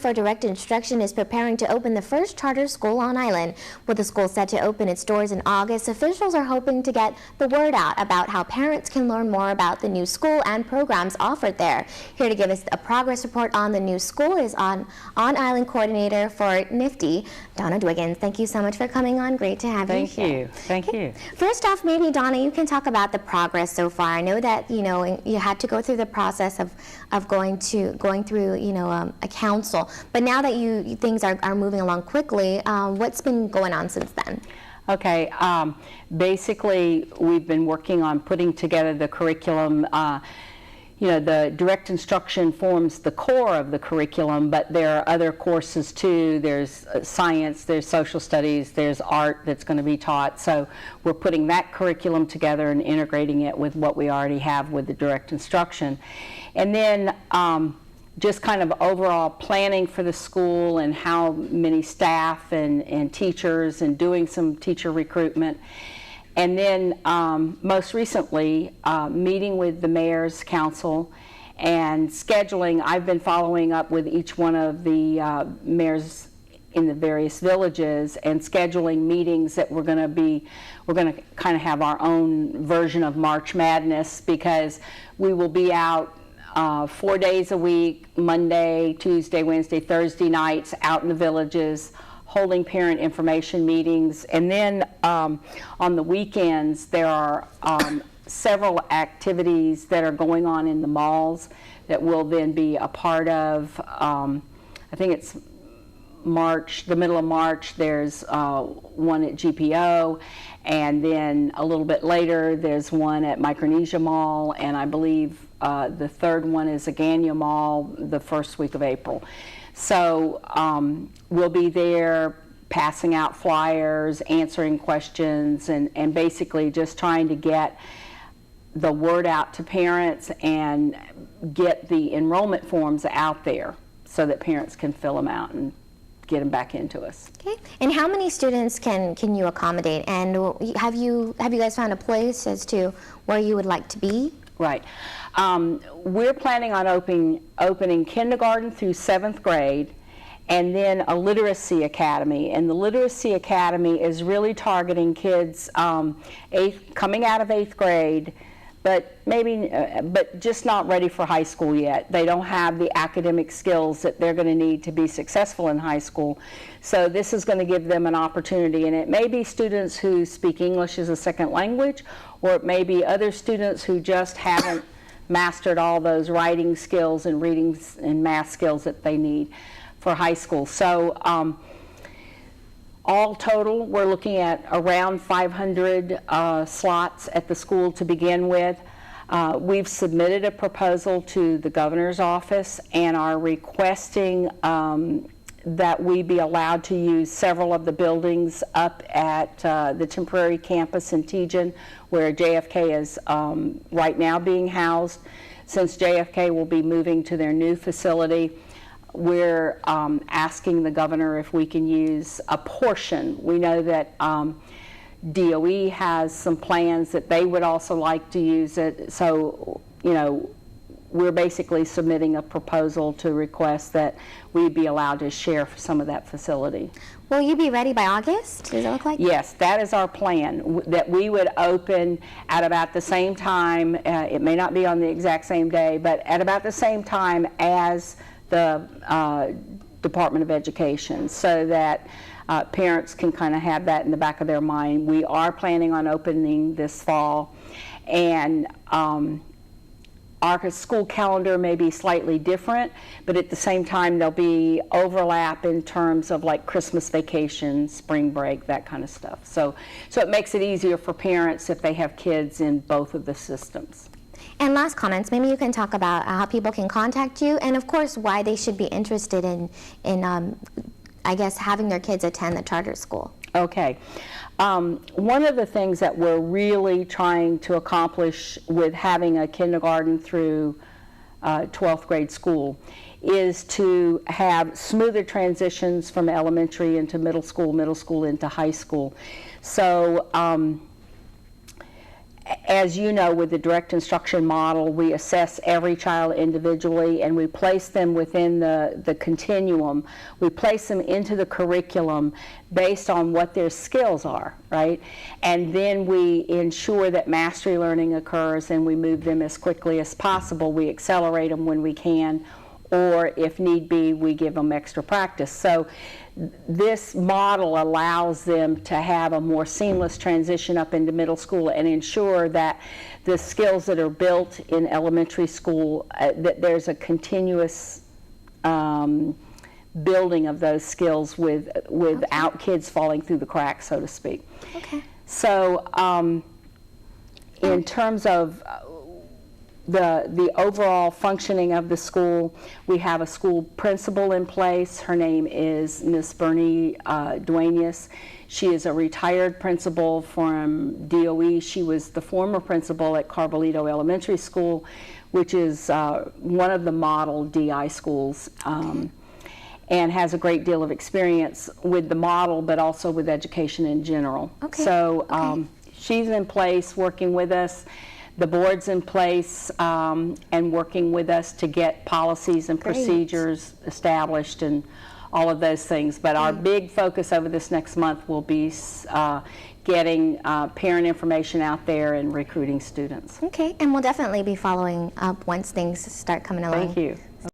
For direct instruction is preparing to open the first charter school on island. With the school set to open its doors in August, officials are hoping to get the word out about how parents can learn more about the new school and programs offered there. Here to give us a progress report on the new school is on-island coordinator for NIFTY, Donna Dwiggins. Thank you so much for coming on. Great to have you here. Thank you. First off, maybe Donna, you can talk about the progress so far. I know that you had to go through the process of going through a council. But now that things are moving along quickly, what's been going on since then? Okay, basically we've been working on putting together the curriculum. The direct instruction forms the core of the curriculum, but there are other courses too. There's science, there's social studies, there's art that's going to be taught. So we're putting that curriculum together and integrating it with what we already have with the direct instruction. And then just kind of overall planning for the school and how many staff and teachers and doing some teacher recruitment. And then most recently, meeting with the Mayor's Council and scheduling. I've been following up with each one of the mayors in the various villages and scheduling meetings that we're going to kind of have our own version of March Madness, because we will be out 4 days a week, Monday, Tuesday, Wednesday, Thursday nights out in the villages, holding parent information meetings. And then on the weekends, there are several activities that are going on in the malls that we'll then be a part of. I think it's March, the middle of March, there's one at GPO, and then a little bit later there's one at Micronesia Mall, and I believe the third one is Agania Mall the first week of April. So we'll be there passing out flyers, answering questions, and basically just trying to get the word out to parents and get the enrollment forms out there so that parents can fill them out and get them back into us. Okay. And how many students can you accommodate? And have you guys found a place as to where you would like to be? Right. We're planning on opening kindergarten through 7th grade, and then a literacy academy. And the literacy academy is really targeting kids coming out of 8th grade, but just not ready for high school yet. They don't have the academic skills that they're going to need to be successful in high school. So this is going to give them an opportunity, and it may be students who speak English as a second language, or it may be other students who just haven't mastered all those writing skills and reading and math skills that they need for high school. So all total, we're looking at around 500 slots at the school to begin with. We've submitted a proposal to the governor's office and are requesting that we be allowed to use several of the buildings up at the temporary campus in Tejan, where JFK is right now being housed. Since JFK will be moving to their new facility, we're asking the governor if we can use a portion. We know that DOE has some plans that they would also like to use it. So, we're basically submitting a proposal to request that we be allowed to share some of that facility. Will you be ready by August? Does it look like? Yes, that is our plan, that we would open at about the same time. It may not be on the exact same day, but at about the same time as the Department of Education, so that parents can kind of have that in the back of their mind. We are planning on opening this fall, and our school calendar may be slightly different, but at the same time there'll be overlap in terms of like Christmas vacation, spring break, that kind of stuff. So it makes it easier for parents if they have kids in both of the systems. And last comments, maybe you can talk about how people can contact you, and of course why they should be interested in I guess, having their kids attend the charter school. Okay. One of the things that we're really trying to accomplish with having a kindergarten through 12th grade school is to have smoother transitions from elementary into middle school into high school. So as you know, with the direct instruction model, we assess every child individually and we place them within the continuum. We place them into the curriculum based on what their skills are, right? And then we ensure that mastery learning occurs and we move them as quickly as possible. We accelerate them when we can, or if need be, we give them extra practice. So this model allows them to have a more seamless transition up into middle school and ensure that the skills that are built in elementary school, that there's a continuous building of those skills without kids falling through the cracks, so to speak. Okay. So in terms of the overall functioning of the school, we have a school principal in place. Her name is Miss Bernie Dwiggins. She is a retired principal from DOE. She was the former principal at Carbolito Elementary School, which is one of the model DI schools, and has a great deal of experience with the model, but also with education in general. Okay. So she's in place working with us. The board's in place and working with us to get policies and procedures established and all of those things. But our big focus over this next month will be getting parent information out there and recruiting students. Okay, and we'll definitely be following up once things start coming along. Thank you.